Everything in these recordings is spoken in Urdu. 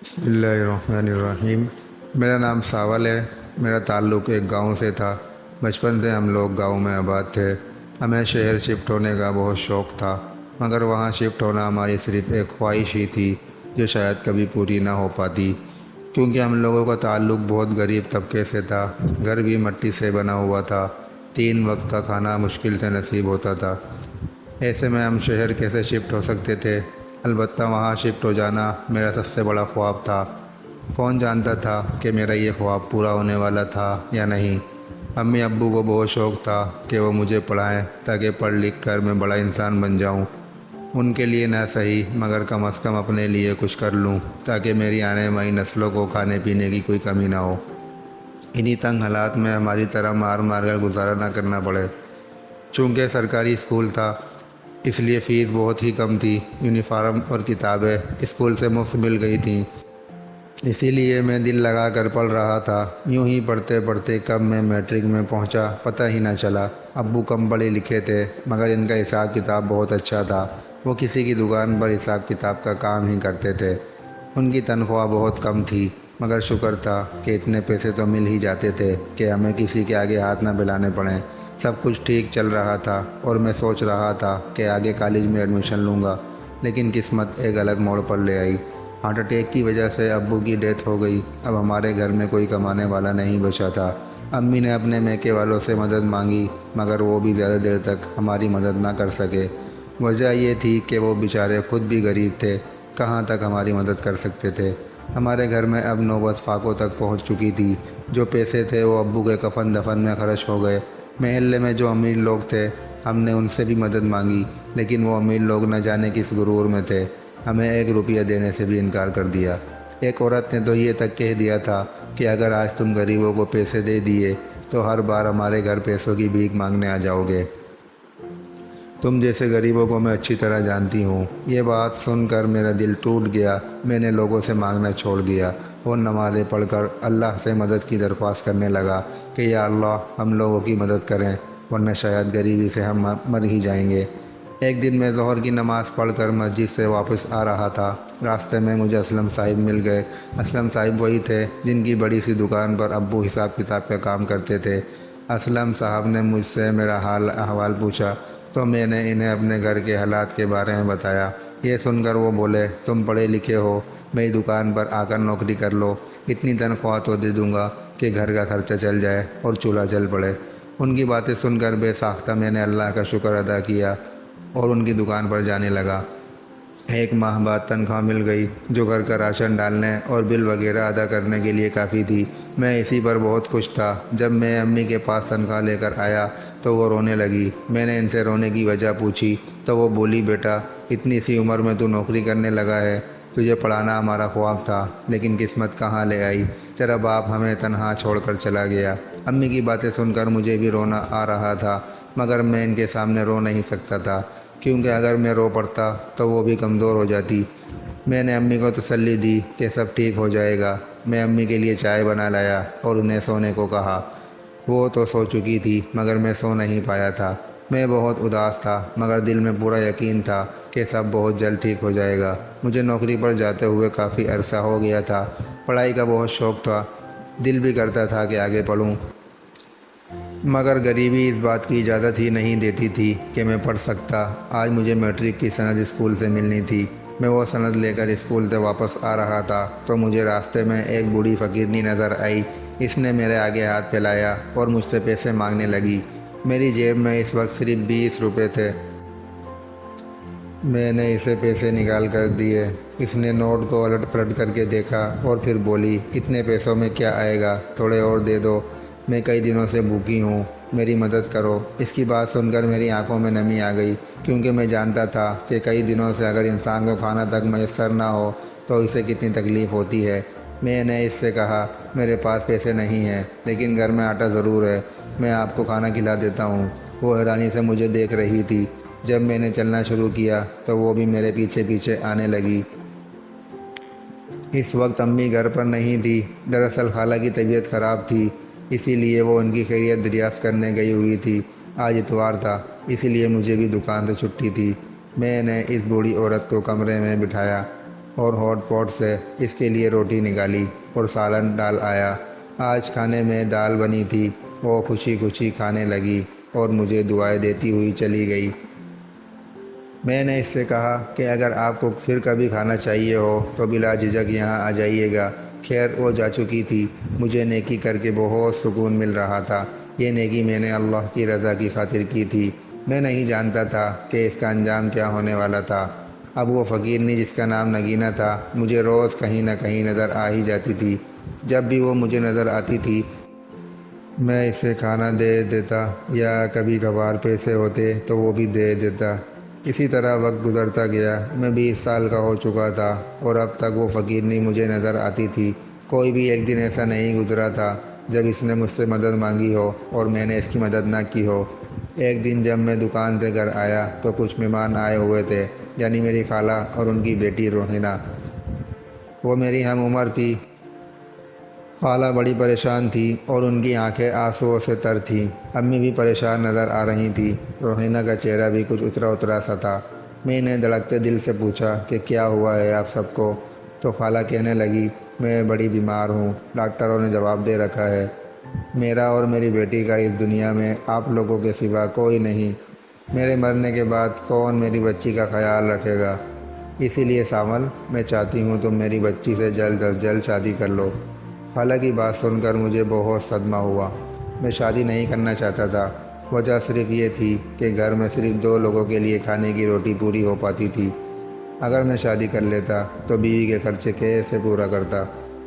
بسم اللہ الرحمن الرحیم۔ میرا نام ساول ہے۔ میرا تعلق ایک گاؤں سے تھا۔ بچپن سے ہم لوگ گاؤں میں آباد تھے۔ ہمیں شہر شفٹ ہونے کا بہت شوق تھا، مگر وہاں شفٹ ہونا ہماری صرف ایک خواہش ہی تھی جو شاید کبھی پوری نہ ہو پاتی، کیونکہ ہم لوگوں کا تعلق بہت غریب طبقے سے تھا۔ گھر بھی مٹی سے بنا ہوا تھا، 3 وقت کا کھانا مشکل سے نصیب ہوتا تھا۔ ایسے میں ہم شہر کیسے شفٹ ہو سکتے تھے؟ البتہ وہاں شفٹ ہو جانا میرا سب سے بڑا خواب تھا۔ کون جانتا تھا کہ میرا یہ خواب پورا ہونے والا تھا یا نہیں۔ امی ابو کو بہت شوق تھا کہ وہ مجھے پڑھائیں تاکہ پڑھ لکھ کر میں بڑا انسان بن جاؤں۔ ان کے لیے نہ صحیح مگر کم از کم اپنے لیے کچھ کر لوں تاکہ میری آنے والی نسلوں کو کھانے پینے کی کوئی کمی نہ ہو۔ انہی تنگ حالات میں ہماری طرح مار مار کر گزارا نہ کرنا پڑے۔ چونکہ سرکاری اسکول تھا اس لیے فیس بہت ہی کم تھی۔ یونیفارم اور کتابیں اسکول سے مفت مل گئی تھیں، اسی لیے میں دل لگا کر پڑھ رہا تھا۔ یوں ہی پڑھتے پڑھتے کب میں میٹرک میں پہنچا پتہ ہی نہ چلا۔ ابو کم پڑھے لکھے تھے مگر ان کا حساب کتاب بہت اچھا تھا۔ وہ کسی کی دکان پر حساب کتاب کا کام ہی کرتے تھے۔ ان کی تنخواہ بہت کم تھی مگر شکر تھا کہ اتنے پیسے تو مل ہی جاتے تھے کہ ہمیں کسی کے آگے ہاتھ نہ پھیلانے پڑیں۔ سب کچھ ٹھیک چل رہا تھا اور میں سوچ رہا تھا کہ آگے کالج میں ایڈمیشن لوں گا، لیکن قسمت ایک الگ موڑ پر لے آئی۔ ہارٹ اٹیک کی وجہ سے ابو کی ڈیتھ ہو گئی۔ اب ہمارے گھر میں کوئی کمانے والا نہیں بچا تھا۔ امی نے اپنے میکے والوں سے مدد مانگی مگر وہ بھی زیادہ دیر تک ہماری مدد نہ کر سکے۔ وجہ یہ تھی کہ وہ بیچارے خود بھی غریب تھے، کہاں تک ہماری مدد کر سکتے تھے۔ ہمارے گھر میں اب نوبت فاقوں تک پہنچ چکی تھی۔ جو پیسے تھے وہ ابو کے کفن دفن میں خرچ ہو گئے۔ محلے میں جو امیر لوگ تھے ہم نے ان سے بھی مدد مانگی، لیکن وہ امیر لوگ نہ جانے کس غرور میں تھے، ہمیں 1 روپیہ دینے سے بھی انکار کر دیا۔ ایک عورت نے تو یہ تک کہہ دیا تھا کہ اگر آج تم غریبوں کو پیسے دے دیے تو ہر بار ہمارے گھر پیسوں کی بھیک مانگنے آ جاؤ گے۔ تم جیسے غریبوں کو میں اچھی طرح جانتی ہوں۔ یہ بات سن کر میرا دل ٹوٹ گیا۔ میں نے لوگوں سے مانگنا چھوڑ دیا اور نمازیں پڑھ کر اللہ سے مدد کی درخواست کرنے لگا کہ یا اللہ ہم لوگوں کی مدد کریں ورنہ شاید غریبی سے ہم مر ہی جائیں گے۔ ایک دن میں ظہر کی نماز پڑھ کر مسجد سے واپس آ رہا تھا۔ راستے میں مجھے اسلم صاحب مل گئے۔ اسلم صاحب وہی تھے جن کی بڑی سی دکان پر ابو حساب کتاب کا کام کرتے تھے۔ اسلم صاحب نے مجھ سے میرا حال احوال پوچھا تو میں نے انہیں اپنے گھر کے حالات کے بارے میں بتایا۔ یہ سن کر وہ بولے تم پڑھے لکھے ہو، میری دکان پر آ کر نوکری کر لو، اتنی تنخواہ تو دے دوں گا کہ گھر کا خرچہ چل جائے اور چولہا چل پڑے۔ ان کی باتیں سن کر بے ساختہ میں نے اللہ کا شکر ادا کیا اور ان کی دکان پر جانے لگا۔ 1 ماہ بعد تنخواہ مل گئی جو گھر کا راشن ڈالنے اور بل وغیرہ ادا کرنے کے لیے کافی تھی۔ میں اسی پر بہت خوش تھا۔ جب میں امی کے پاس تنخواہ لے کر آیا تو وہ رونے لگی۔ میں نے ان سے رونے کی وجہ پوچھی تو وہ بولی بیٹا اتنی سی عمر میں تو نوکری کرنے لگا ہے، تجھے پڑھانا ہمارا خواب تھا لیکن قسمت کہاں لے آئی، تیرا باپ ہمیں تنہا چھوڑ کر چلا گیا۔ امی کی باتیں سن کر مجھے بھی رونا آ رہا تھا مگر میں ان کے سامنے رو نہیں سکتا تھا کیونکہ اگر میں رو پڑتا تو وہ بھی کمزور ہو جاتی۔ میں نے امی کو تسلی دی کہ سب ٹھیک ہو جائے گا۔ میں امی کے لیے چائے بنا لایا اور انہیں سونے کو کہا۔ وہ تو سو چکی تھی مگر میں سو نہیں پایا تھا۔ میں بہت اداس تھا مگر دل میں پورا یقین تھا کہ سب بہت جلد ٹھیک ہو جائے گا۔ مجھے نوکری پر جاتے ہوئے کافی عرصہ ہو گیا تھا۔ پڑھائی کا بہت شوق تھا، دل بھی کرتا تھا کہ آگے پڑھوں، مگر غریبی اس بات کی اجازت ہی نہیں دیتی تھی کہ میں پڑھ سکتا۔ آج مجھے میٹرک کی سند اسکول سے ملنی تھی۔ میں وہ سند لے کر اسکول سے واپس آ رہا تھا تو مجھے راستے میں ایک بوڑھی فقیرنی نظر آئی۔ اس نے میرے آگے ہاتھ پھیلایا اور مجھ سے پیسے مانگنے لگی۔ میری جیب میں اس وقت صرف 20 روپے تھے۔ میں نے اسے پیسے نکال کر دیے۔ اس نے نوٹ کو الٹ پلٹ کر کے دیکھا اور پھر بولی اتنے پیسوں میں کیا آئے گا، تھوڑے اور دے دو، میں کئی دنوں سے بھوکی ہوں، میری مدد کرو۔ اس کی بات سن کر میری آنکھوں میں نمی آ گئی کیونکہ میں جانتا تھا کہ کئی دنوں سے اگر انسان کو کھانا تک میسر نہ ہو تو اسے کتنی تکلیف ہوتی ہے۔ میں نے اس سے کہا میرے پاس پیسے نہیں ہیں لیکن گھر میں آٹا ضرور ہے، میں آپ کو کھانا کھلا دیتا ہوں۔ وہ حیرانی سے مجھے دیکھ رہی تھی۔ جب میں نے چلنا شروع کیا تو وہ بھی میرے پیچھے پیچھے آنے لگی۔ اس وقت امی گھر پر نہیں تھی، دراصل خالہ کی طبیعت خراب تھی، اسی لیے وہ ان کی خیریت دریافت کرنے گئی ہوئی تھی۔ آج اتوار تھا اسی لیے مجھے بھی دکان سے چھٹی تھی۔ میں نے اس بوڑھی عورت کو کمرے میں بٹھایا اور ہاٹ پاٹ سے اس کے لیے روٹی نکالی اور سالن ڈال آیا۔ آج کھانے میں دال بنی تھی۔ وہ خوشی خوشی کھانے لگی اور مجھے دعائیں دیتی ہوئی چلی گئی۔ میں نے اس سے کہا کہ اگر آپ کو پھر کبھی کھانا چاہیے ہو تو بلا جھجک یہاں آ جائیے گا۔ خیر وہ جا چکی تھی۔ مجھے نیکی کر کے بہت سکون مل رہا تھا۔ یہ نیکی میں نے اللہ کی رضا کی خاطر کی تھی۔ میں نہیں جانتا تھا کہ اس کا انجام کیا ہونے والا تھا۔ اب وہ فقیرنی جس کا نام نگینہ تھا مجھے روز کہیں نہ کہیں نظر آ ہی جاتی تھی۔ جب بھی وہ مجھے نظر آتی تھی میں اسے کھانا دے دیتا یا کبھی کبھار پیسے ہوتے تو وہ بھی دے دیتا۔ اسی طرح وقت گزرتا گیا۔ میں 20 سال کا ہو چکا تھا اور اب تک وہ فقیرنی مجھے نظر آتی تھی۔ کوئی بھی ایک دن ایسا نہیں گزرا تھا جب اس نے مجھ سے مدد مانگی ہو اور میں نے اس کی مدد نہ کی ہو۔ ایک دن جب میں دکان سے گھر آیا تو کچھ مہمان آئے ہوئے تھے، یعنی میری خالہ اور ان کی بیٹی روحینہ۔ وہ میری ہم عمر تھی۔ خالہ بڑی پریشان تھی اور ان کی آنکھیں آنسوؤں سے تر تھیں۔ امی بھی پریشان نظر آ رہی تھیں۔ روحینہ کا چہرہ بھی کچھ اترا اترا سا تھا۔ میں نے دھڑکتے دل سے پوچھا کہ کیا ہوا ہے آپ سب کو؟ تو خالہ کہنے لگی میں بڑی بیمار ہوں، ڈاکٹروں نے جواب دے رکھا ہے میرا اور میری بیٹی کا اس دنیا میں آپ لوگوں کے سوا کوئی نہیں۔ میرے مرنے کے بعد کون میری بچی کا خیال رکھے گا؟ اسی لیے ساول میں چاہتی ہوں تم میری بچی سے جلد از جلد شادی کر لو۔ خالہ کی بات سن کر مجھے بہت صدمہ ہوا۔ میں شادی نہیں کرنا چاہتا تھا۔ وجہ صرف یہ تھی کہ گھر میں صرف 2 لوگوں کے لیے کھانے کی روٹی پوری ہو پاتی تھی۔ اگر میں شادی کر لیتا تو بیوی کے خرچے کیسے پورا کرتا؟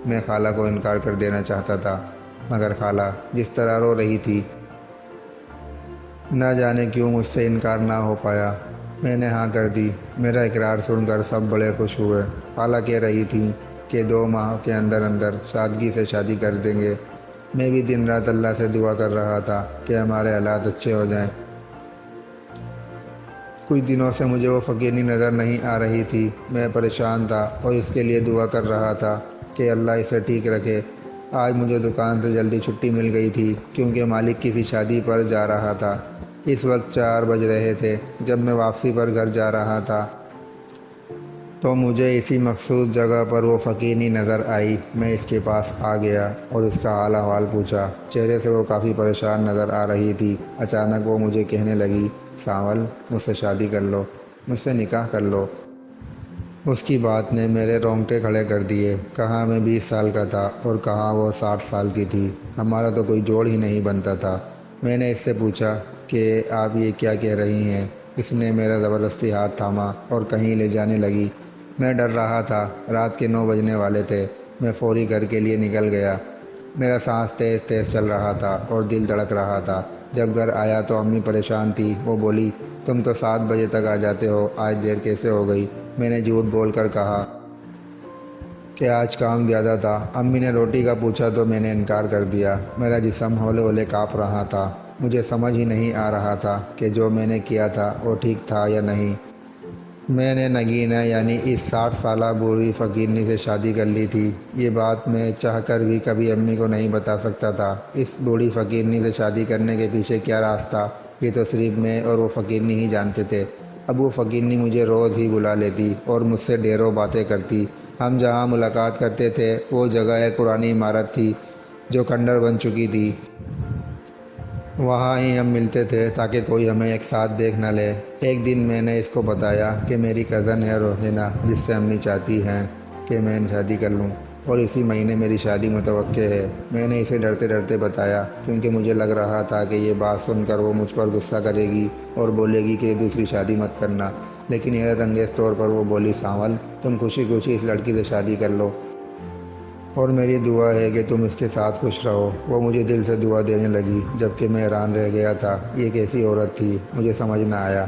میں خالہ کو انکار کر دینا چاہتا تھا، مگر خالہ جس طرح رو رہی تھی نہ جانے کیوں مجھ سے انکار نہ ہو پایا۔ میں نے ہاں کر دی۔ میرا اقرار سن کر سب بڑے خوش ہوئے۔ خالہ کہہ رہی تھیں کہ 2 ماہ کے اندر اندر سادگی سے شادی کر دیں گے۔ میں بھی دن رات اللہ سے دعا کر رہا تھا کہ ہمارے حالات اچھے ہو جائیں۔ کچھ دنوں سے مجھے وہ فقیرنی نظر نہیں آ رہی تھی۔ میں پریشان تھا اور اس کے لیے دعا کر رہا تھا کہ اللہ اسے ٹھیک رکھے۔ آج مجھے دکان سے جلدی چھٹی مل گئی تھی کیونکہ مالک کسی شادی پر جا رہا تھا۔ اس وقت 4 بج رہے تھے۔ جب میں واپسی پر گھر جا رہا تھا تو مجھے اسی مخصوص جگہ پر وہ فقیرنی نظر آئی۔ میں اس کے پاس آ گیا اور اس کا حال احوال پوچھا۔ چہرے سے وہ کافی پریشان نظر آ رہی تھی۔ اچانک وہ مجھے کہنے لگی ساول مجھ سے شادی کر لو، مجھ سے نکاح کر لو۔ اس کی بات نے میرے رونگٹے کھڑے کر دیے۔ کہاں میں 20 سال کا تھا اور کہاں وہ 60 سال کی تھی۔ ہمارا تو کوئی جوڑ ہی نہیں بنتا تھا۔ میں نے اس سے پوچھا کہ آپ یہ کیا کہہ رہی ہیں؟ اس نے میرا زبردستی ہاتھ تھاما اور کہیں لے جانے لگی۔ میں ڈر رہا تھا۔ رات کے 9 بجنے والے تھے۔ میں فوری گھر کے لیے نکل گیا۔ میرا سانس تیز تیز چل رہا تھا اور دل دھڑک رہا تھا۔ جب گھر آیا تو امی پریشان تھی۔ وہ بولی تم تو 7 بجے تک آ جاتے ہو، آج دیر کیسے ہو گئی؟ میں نے جھوٹ بول کر کہا کہ آج کام زیادہ تھا۔ امی نے روٹی کا پوچھا تو میں نے انکار کر دیا۔ میرا جسم ہولے ہولے کانپ رہا تھا۔ مجھے سمجھ ہی نہیں آ رہا تھا کہ جو میں نے کیا تھا وہ ٹھیک تھا یا نہیں۔ میں نے نگینہ یعنی اس 60 سالہ بوڑھی فقیرنی سے شادی کر لی تھی۔ یہ بات میں چاہ کر بھی کبھی امی کو نہیں بتا سکتا تھا۔ اس بوڑھی فقیرنی سے شادی کرنے کے پیچھے کیا راز تھا یہ تو صرف میں اور وہ فقیرنی ہی جانتے تھے۔ اب وہ فقیرنی مجھے روز ہی بلا لیتی اور مجھ سے ڈھیروں باتیں کرتی۔ ہم جہاں ملاقات کرتے تھے وہ جگہ ایک پرانی عمارت تھی جو کھنڈر بن چکی تھی۔ وہاں ہی ہم ملتے تھے تاکہ کوئی ہمیں ایک ساتھ دیکھ نہ لے۔ ایک دن میں نے اس کو بتایا کہ میری کزن ہے روحینہ جس سے امی چاہتی ہیں کہ میں شادی کر لوں اور اسی مہینے میری شادی متوقع ہے۔ میں نے اسے ڈرتے ڈرتے بتایا کیونکہ مجھے لگ رہا تھا کہ یہ بات سن کر وہ مجھ پر غصہ کرے گی اور بولے گی کہ دوسری شادی مت کرنا، لیکن حیرت انگیز طور پر وہ بولی ساول تم خوشی خوشی اس لڑکی سے شادی کر لو اور میری دعا ہے کہ تم اس کے ساتھ خوش رہو۔ وہ مجھے دل سے دعا دینے لگی جبکہ میں حیران رہ گیا تھا۔ یہ کیسی عورت تھی مجھے سمجھ نہ آیا۔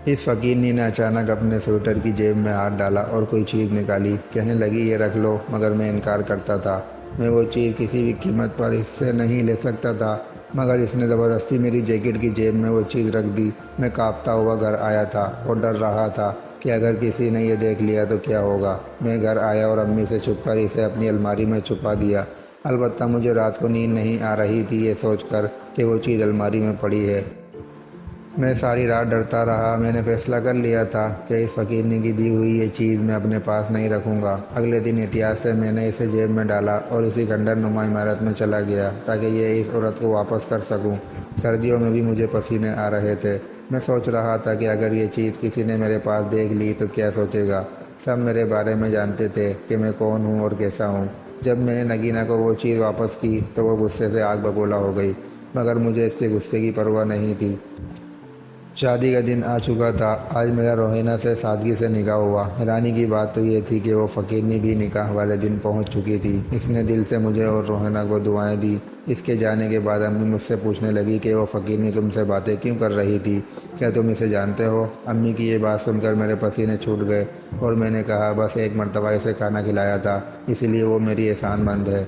اس فقیرنی نے اچانک اپنے سویٹر کی جیب میں ہاتھ ڈالا اور کوئی چیز نکالی۔ کہنے لگی یہ رکھ لو، مگر میں انکار کرتا تھا۔ میں وہ چیز کسی بھی قیمت پر اس سے نہیں لے سکتا تھا، مگر اس نے زبردستی میری جیکٹ کی جیب میں وہ چیز رکھ دی۔ میں کانپتا ہوا گھر آیا تھا اور ڈر رہا تھا کہ اگر کسی نے یہ دیکھ لیا تو کیا ہوگا۔ میں گھر آیا اور امی سے چھپ کر اسے اپنی الماری میں چھپا دیا۔ البتہ مجھے رات کو نیند نہیں آ رہی تھی یہ سوچ کر کہ وہ چیز الماری میں پڑی ہے۔ میں ساری رات ڈرتا رہا۔ میں نے فیصلہ کر لیا تھا کہ اس فقیرنی کی دی ہوئی یہ چیز میں اپنے پاس نہیں رکھوں گا۔ اگلے دن احتیاط سے میں نے اسے جیب میں ڈالا اور اسی کھنڈر نما عمارت میں چلا گیا تاکہ یہ اس عورت کو واپس کر سکوں۔ سردیوں میں بھی مجھے پسینے آ رہے تھے۔ میں سوچ رہا تھا کہ اگر یہ چیز کسی نے میرے پاس دیکھ لی تو کیا سوچے گا۔ سب میرے بارے میں جانتے تھے کہ میں کون ہوں اور کیسا ہوں۔ جب میں نے نگینہ کو وہ چیز واپس کی تو وہ غصے سے آگ بگولا ہو گئی، مگر مجھے اس کے غصے کی پرواہ نہیں تھی۔ شادی کا دن آ چکا تھا۔ آج میرا روحینہ سے سادگی سے نکاح ہوا۔ حیرانی کی بات تو یہ تھی کہ وہ فقیرنی بھی نکاح والے دن پہنچ چکی تھی۔ اس نے دل سے مجھے اور روحینہ کو دعائیں دی۔ اس کے جانے کے بعد امی مجھ سے پوچھنے لگی کہ وہ فقیرنی تم سے باتیں کیوں کر رہی تھی، کیا تم اسے جانتے ہو؟ امی کی یہ بات سن کر میرے پسینے چھوٹ گئے اور میں نے کہا بس ایک مرتبہ اسے کھانا کھلایا تھا، اس لیے وہ میری احسان مند ہے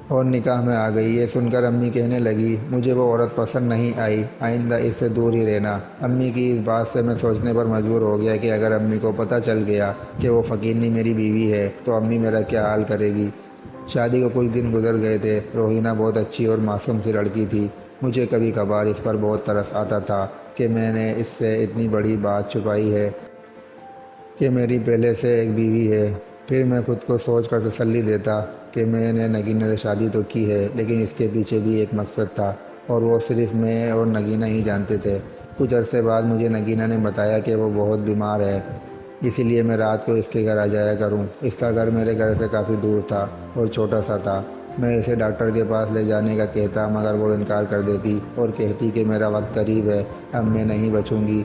اور نکاح میں آ گئی۔ یہ سن کر امی کہنے لگی مجھے وہ عورت پسند نہیں آئی، آئندہ اس سے دور ہی رہنا۔ امی کی اس بات سے میں سوچنے پر مجبور ہو گیا کہ اگر امی کو پتہ چل گیا کہ وہ فقیرنی میری بیوی ہے تو امی میرا کیا حال کرے گی۔ شادی کو کچھ دن گزر گئے تھے۔ روحینہ بہت اچھی اور معصوم سی لڑکی تھی۔ مجھے کبھی کبھار اس پر بہت ترس آتا تھا کہ میں نے اس سے اتنی بڑی بات چھپائی ہے کہ میری پہلے سے ایک بیوی ہے۔ پھر میں خود کو سوچ کر تسلی دیتا کہ میں نے نگینہ سے شادی تو کی ہے لیکن اس کے پیچھے بھی ایک مقصد تھا اور وہ صرف میں اور نگینہ ہی جانتے تھے۔ کچھ عرصے بعد مجھے نگینہ نے بتایا کہ وہ بہت بیمار ہے، اسی لیے میں رات کو اس کے گھر آ جایا کروں۔ اس کا گھر میرے گھر سے کافی دور تھا اور چھوٹا سا تھا۔ میں اسے ڈاکٹر کے پاس لے جانے کا کہتا مگر وہ انکار کر دیتی اور کہتی کہ میرا وقت قریب ہے، اب میں نہیں بچوں گی۔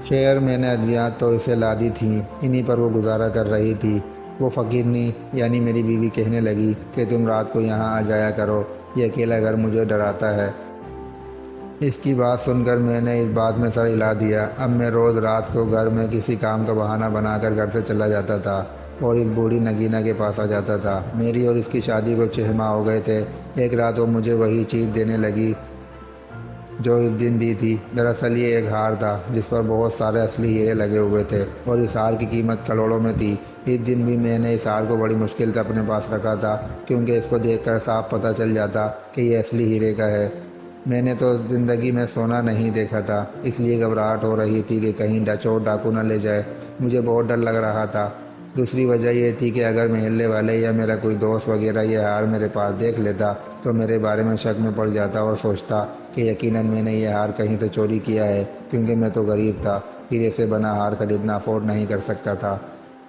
خیر میں نے ادویات تو اسے لا دی تھیں، انہی پر وہ گزارا کر رہی تھی۔ وہ فقیرنی یعنی میری بیوی کہنے لگی کہ تم رات کو یہاں آ جایا کرو، یہ اکیلا گھر مجھے ڈراتا ہے۔ اس کی بات سن کر میں نے اس بات میں سر ہلا دیا۔ اب میں روز رات کو گھر میں کسی کام کا بہانہ بنا کر گھر سے چلا جاتا تھا اور اس بوڑھی نگینہ کے پاس آ جاتا تھا۔ میری اور اس کی شادی کو 6 ماہ ہو گئے تھے۔ ایک رات وہ مجھے وہی چیز دینے لگی جو اس دن دی تھی۔ دراصل یہ ایک ہار تھا جس پر بہت سارے اصلی ہیرے لگے ہوئے تھے اور اس ہار کی قیمت کروڑوں میں تھی۔ اس دن بھی میں نے اس ہار کو بڑی مشکل سے اپنے پاس رکھا تھا کیونکہ اس کو دیکھ کر صاف پتہ چل جاتا کہ یہ اصلی ہیرے کا ہے۔ میں نے تو زندگی میں سونا نہیں دیکھا تھا، اس لیے گھبراہٹ ہو رہی تھی کہ کہیں چور ڈاکو نہ لے جائے۔ مجھے بہت ڈر لگ رہا تھا۔ دوسری وجہ یہ تھی کہ اگر محلے والے یا میرا کوئی دوست وغیرہ یہ ہار میرے پاس دیکھ لیتا تو میرے بارے میں شک میں پڑ جاتا اور سوچتا کہ یقیناً میں نے یہ ہار کہیں سے چوری کیا ہے، کیونکہ میں تو غریب تھا، ہیرے سے بنا ہار خریدنا افورڈ نہیں کر سکتا تھا۔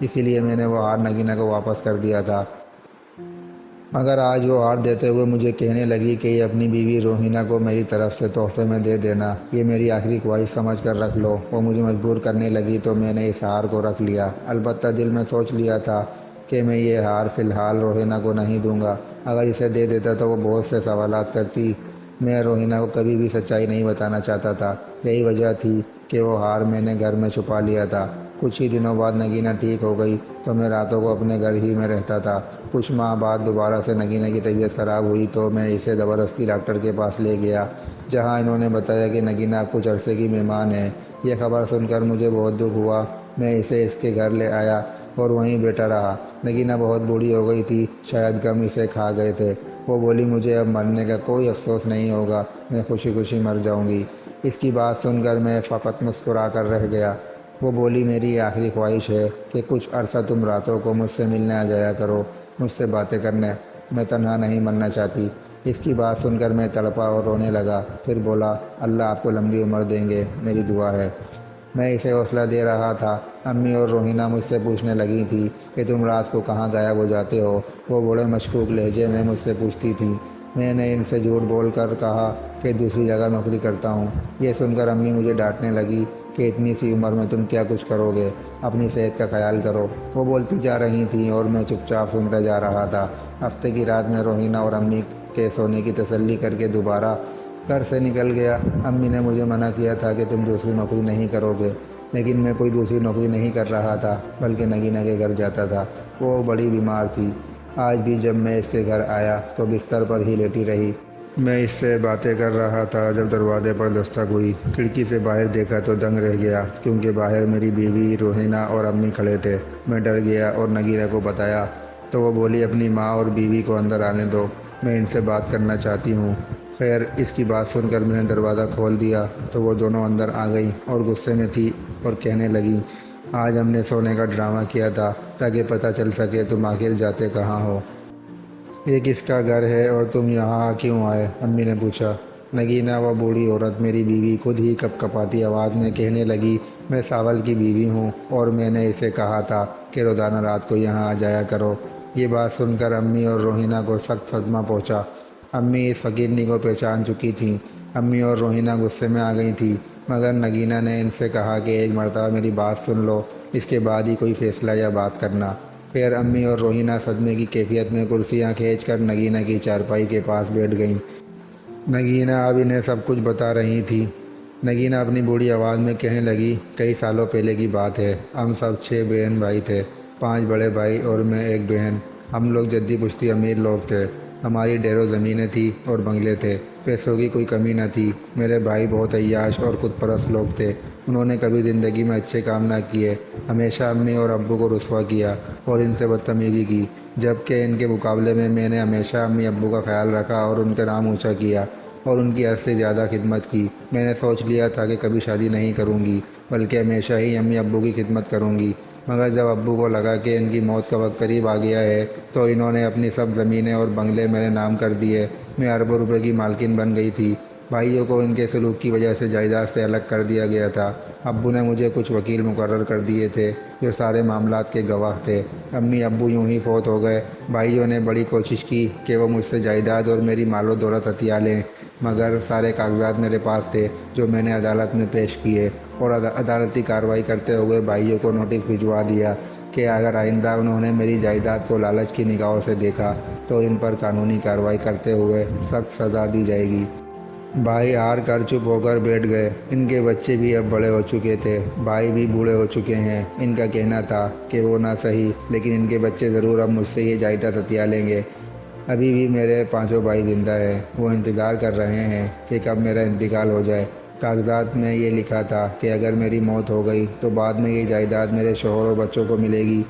اسی لیے میں نے وہ ہار نگینہ کو واپس کر دیا تھا۔ مگر آج وہ ہار دیتے ہوئے مجھے کہنے لگی کہ یہ اپنی بیوی روحینہ کو میری طرف سے تحفے میں دے دینا، یہ میری آخری خواہش سمجھ کر رکھ لو۔ وہ مجھے مجبور کرنے لگی تو میں نے اس ہار کو رکھ لیا۔ البتہ دل میں سوچ لیا تھا کہ میں یہ ہار فی الحال روحینہ کو نہیں دوں گا۔ اگر اسے دے دیتا تو وہ بہت سے سوالات کرتی۔ میں روحینہ کو کبھی بھی سچائی نہیں بتانا چاہتا تھا، یہی وجہ تھی کہ وہ ہار میں نے گھر میں چھپا لیا تھا۔ کچھ ہی دنوں بعد نگینہ ٹھیک ہو گئی تو میں راتوں کو اپنے گھر ہی میں رہتا تھا۔ کچھ ماہ بعد دوبارہ سے نگینہ کی طبیعت خراب ہوئی تو میں اسے زبردستی ڈاکٹر کے پاس لے گیا، جہاں انہوں نے بتایا کہ نگینہ کچھ عرصے کی مہمان ہے۔ یہ خبر سن کر مجھے بہت دکھ ہوا۔ میں اسے اس کے گھر لے آیا اور وہیں بیٹھا رہا۔ نگینہ بہت بوڑھی ہو گئی تھی، شاید غم اسے کھا گئے تھے۔ وہ بولی مجھے اب مرنے کا کوئی افسوس نہیں ہوگا، میں خوشی خوشی مر جاؤں گی۔ اس کی بات سن کر میں فقط مسکرا کر رہ گیا۔ وہ بولی میری آخری خواہش ہے کہ کچھ عرصہ تم راتوں کو مجھ سے ملنے آ جایا کرو، مجھ سے باتیں کرنے، میں تنہا نہیں مرنا چاہتی۔ اس کی بات سن کر میں تڑپا اور رونے لگا۔ پھر بولا اللہ آپ کو لمبی عمر دیں گے، میری دعا ہے۔ میں اسے حوصلہ دے رہا تھا۔ امی اور روحینہ مجھ سے پوچھنے لگی تھی کہ تم رات کو کہاں غائب ہو جاتے ہو؟ وہ بڑے مشکوک لہجے میں مجھ سے پوچھتی تھی۔ میں نے ان سے جھوٹ بول کر کہا کہ دوسری جگہ نوکری کرتا ہوں۔ یہ سن کر امی مجھے ڈانٹنے لگی کہ اتنی سی عمر میں تم کیا کچھ کرو گے، اپنی صحت کا خیال کرو۔ وہ بولتی جا رہی تھیں اور میں چپ چاپ سنتا جا رہا تھا۔ ہفتے کی رات میں روحینہ اور امی کے سونے کی تسلی کر کے دوبارہ گھر سے نکل گیا۔ امی نے مجھے منع کیا تھا کہ تم دوسری نوکری نہیں کرو گے، لیکن میں کوئی دوسری نوکری نہیں کر رہا تھا بلکہ نگینہ کے گھر جاتا تھا۔ وہ بڑی بیمار تھی۔ آج بھی جب میں اس کے گھر آیا تو بستر پر ہی لیٹی رہی۔ میں اس سے باتیں کر رہا تھا جب دروازے پر دستک ہوئی۔ کھڑکی سے باہر دیکھا تو دنگ رہ گیا کیونکہ باہر میری بیوی روحینہ اور امی کھڑے تھے۔ میں ڈر گیا اور نگینہ کو بتایا تو وہ بولی اپنی ماں اور بیوی کو اندر آنے دو، میں ان سے بات کرنا چاہتی ہوں۔ خیر اس کی بات سن کر میں نے دروازہ کھول دیا تو وہ دونوں اندر آ گئیں اور غصے میں تھی اور کہنے لگیں، آج ہم نے سونے کا ڈرامہ کیا تھا تاکہ پتہ چل سکے تم آخر جاتے کہاں ہو۔ یہ کس کا گھر ہے اور تم یہاں کیوں آئے؟ امی نے پوچھا۔ نگینہ، وہ بوڑھی عورت میری بیوی، خود ہی کپ کپاتی آواز میں کہنے لگی، میں ساول کی بیوی ہوں اور میں نے اسے کہا تھا کہ روزانہ رات کو یہاں آ جایا کرو۔ یہ بات سن کر امی اور روحینہ کو سخت صدمہ پہنچا۔ امی اس فقیرنی کو پہچان چکی تھیں۔ امی اور روحینہ غصے میں آ گئی تھیں، مگر نگینہ نے ان سے کہا کہ ایک مرتبہ میری بات سن لو، اس کے بعد ہی کوئی فیصلہ یا بات کرنا۔ پھر امی اور روحینہ صدمے کی کیفیت میں کرسیاں کھینچ کر نگینہ کی چارپائی کے پاس بیٹھ گئیں۔ نگینہ اب انہیں سب کچھ بتا رہی تھی۔ نگینہ اپنی بوڑھی آواز میں کہنے لگی، کئی سالوں پہلے کی بات ہے، ہم سب 6 بہن بھائی تھے، 5 بڑے بھائی اور میں ایک بہن۔ ہم لوگ جدی پشتی امیر لوگ تھے، ہماری ڈھیروں زمینیں تھیں اور بنگلے تھے، پیسوں کی کوئی کمی نہ تھی۔ میرے بھائی بہت عیاش اور خود پرست لوگ تھے، انہوں نے کبھی زندگی میں اچھے کام نہ کیے، ہمیشہ امی اور ابو کو رسوا کیا اور ان سے بدتمیزی کی، جبکہ ان کے مقابلے میں نے ہمیشہ امی ابو کا خیال رکھا اور ان کا نام اونچا کیا اور ان کی حد سے زیادہ خدمت کی۔ میں نے سوچ لیا تھا کہ کبھی شادی نہیں کروں گی، بلکہ ہمیشہ ہی امی ابو کی خدمت کروں گی، مگر جب ابو کو لگا کہ ان کی موت کا وقت قریب آ گیا ہے تو انہوں نے اپنی سب زمینیں اور بنگلے میرے نام کر دیے۔ میں اربوں روپے کی مالکن بن گئی تھی۔ بھائیوں کو ان کے سلوک کی وجہ سے جائیداد سے الگ کر دیا گیا تھا۔ ابو نے مجھے کچھ وکیل مقرر کر دیے تھے جو سارے معاملات کے گواہ تھے۔ امی ابو یوں ہی فوت ہو گئے۔ بھائیوں نے بڑی کوشش کی کہ وہ مجھ سے جائیداد اور میری مال و دولت ہتھیا لیں، مگر سارے کاغذات میرے پاس تھے جو میں نے عدالت میں پیش کیے اور عدالتی کارروائی کرتے ہوئے بھائیوں کو نوٹس بھجوا دیا کہ اگر آئندہ انہوں نے میری جائیداد کو لالچ کی نگاہوں سے دیکھا تو ان پر قانونی کارروائی کرتے ہوئے سخت سزا دی جائے گی۔ بھائی ہار کر چپ ہو کر بیٹھ گئے۔ ان کے بچے بھی اب بڑے ہو چکے تھے، بھائی بھی بوڑھے ہو چکے ہیں۔ ان کا کہنا تھا کہ وہ نہ صحیح لیکن ان کے بچے ضرور اب مجھ سے یہ جائیداد ہتھیا لیں گے۔ ابھی بھی میرے 5 بھائی زندہ ہیں، وہ انتظار کر رہے ہیں کہ کب میرا انتقال ہو جائے۔ کاغذات میں یہ لکھا تھا کہ اگر میری موت ہو گئی تو بعد میں یہ جائیداد میرے شوہر اور بچوں کو ملے گی۔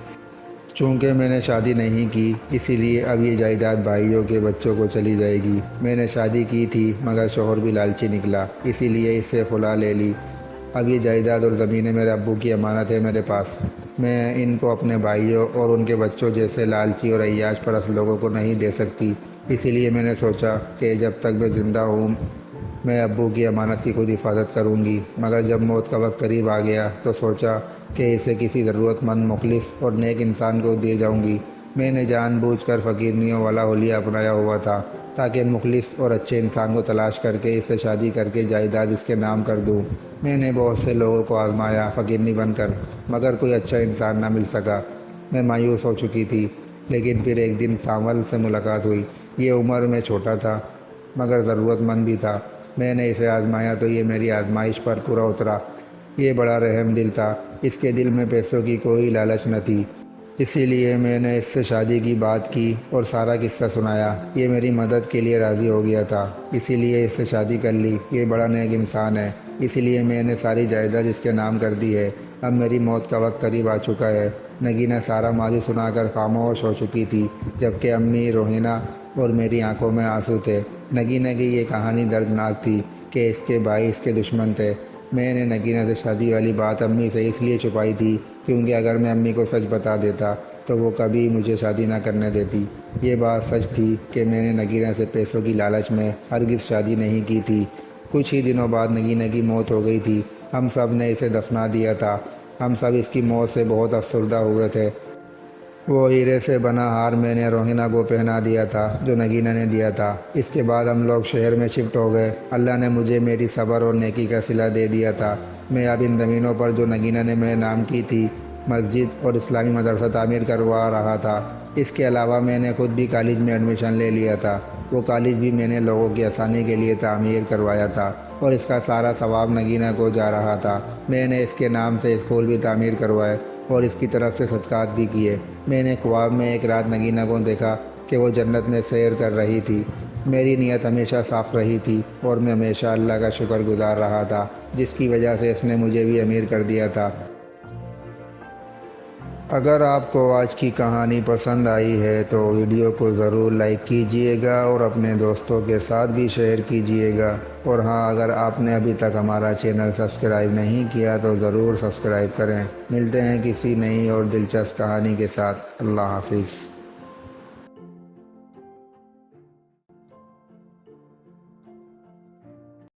چونکہ میں نے شادی نہیں کی اسی لیے اب یہ جائیداد بھائیوں کے بچوں کو چلی جائے گی۔ میں نے شادی کی تھی مگر شوہر بھی لالچی نکلا، اسی لیے اس سے خلا لے لی۔ اب یہ جائیداد اور زمینیں میرے ابو کی امانت ہے میرے پاس۔ میں ان کو اپنے بھائیوں اور ان کے بچوں جیسے لالچی اور عیاش پرست لوگوں کو نہیں دے سکتی، اسی لیے میں نے سوچا کہ جب تک میں زندہ ہوں میں ابو کی امانت کی خود حفاظت کروں گی، مگر جب موت کا وقت قریب آ گیا تو سوچا کہ اسے کسی ضرورت مند، مخلص اور نیک انسان کو دے جاؤں گی۔ میں نے جان بوجھ کر فقیرنیوں والا حلیہ اپنایا ہوا تھا تاکہ مخلص اور اچھے انسان کو تلاش کر کے اس سے شادی کر کے جائیداد اس کے نام کر دوں۔ میں نے بہت سے لوگوں کو آزمایا فقیرنی بن کر، مگر کوئی اچھا انسان نہ مل سکا۔ میں مایوس ہو چکی تھی، لیکن پھر ایک دن ساول سے ملاقات ہوئی۔ یہ عمر میں چھوٹا تھا مگر ضرورت مند بھی تھا۔ میں نے اسے آزمایا تو یہ میری آزمائش پر پورا اترا۔ یہ بڑا رحم دل تھا، اس کے دل میں پیسوں کی کوئی لالچ نہ تھی، اسی لیے میں نے اس سے شادی کی بات کی اور سارا قصہ سنایا۔ یہ میری مدد کے لیے راضی ہو گیا تھا، اسی لیے اس سے شادی کر لی۔ یہ بڑا نیک انسان ہے، اسی لیے میں نے ساری جائیداد اس کے نام کر دی ہے۔ اب میری موت کا وقت قریب آ چکا ہے۔ نگینہ سارا ماضی سنا کر خاموش ہو چکی تھی، جبکہ امی، روحینہ اور میری آنکھوں میں آنسو تھے۔ نگینہ کی یہ کہانی دردناک تھی کہ اس کے بھائی اس کے دشمن تھے۔ میں نے نگینہ سے شادی والی بات امی سے اس لیے چھپائی تھی کیونکہ اگر میں امی کو سچ بتا دیتا تو وہ کبھی مجھے شادی نہ کرنے دیتی۔ یہ بات سچ تھی کہ میں نے نگینہ سے پیسوں کی لالچ میں ہرگز شادی نہیں کی تھی۔ کچھ ہی دنوں بعد نگینہ کی موت ہو گئی تھی۔ ہم سب نے اسے دفنا دیا تھا۔ ہم سب اس کی موت سے بہت افسردہ ہوئے تھے۔ وہ ہیرے سے بنا ہار میں نے روحینہ کو پہنا دیا تھا جو نگینہ نے دیا تھا۔ اس کے بعد ہم لوگ شہر میں شفٹ ہو گئے۔ اللہ نے مجھے میری صبر اور نیکی کا صلہ دے دیا تھا۔ میں اب ان زمینوں پر جو نگینہ نے میرے نام کی تھی مسجد اور اسلامی مدرسہ تعمیر کروا رہا تھا۔ اس کے علاوہ میں نے خود بھی کالج میں ایڈمیشن لے لیا تھا۔ وہ کالج بھی میں نے لوگوں کی آسانی کے لیے تعمیر کروایا تھا اور اس کا سارا ثواب نگینہ کو جا رہا تھا۔ میں نے اس کے نام سے اسکول بھی تعمیر کروائے اور اس کی طرف سے صدقات بھی کیے۔ میں نے خواب میں ایک رات نگینہ کو دیکھا کہ وہ جنت میں سیر کر رہی تھی۔ میری نیت ہمیشہ صاف رہی تھی اور میں ہمیشہ اللہ کا شکر گزار رہا تھا جس کی وجہ سے اس نے مجھے بھی امیر کر دیا تھا۔ اگر آپ کو آج کی کہانی پسند آئی ہے تو ویڈیو کو ضرور لائک کیجئے گا اور اپنے دوستوں کے ساتھ بھی شیئر کیجئے گا، اور ہاں، اگر آپ نے ابھی تک ہمارا چینل سبسکرائب نہیں کیا تو ضرور سبسکرائب کریں۔ ملتے ہیں کسی نئی اور دلچسپ کہانی کے ساتھ۔ اللہ حافظ۔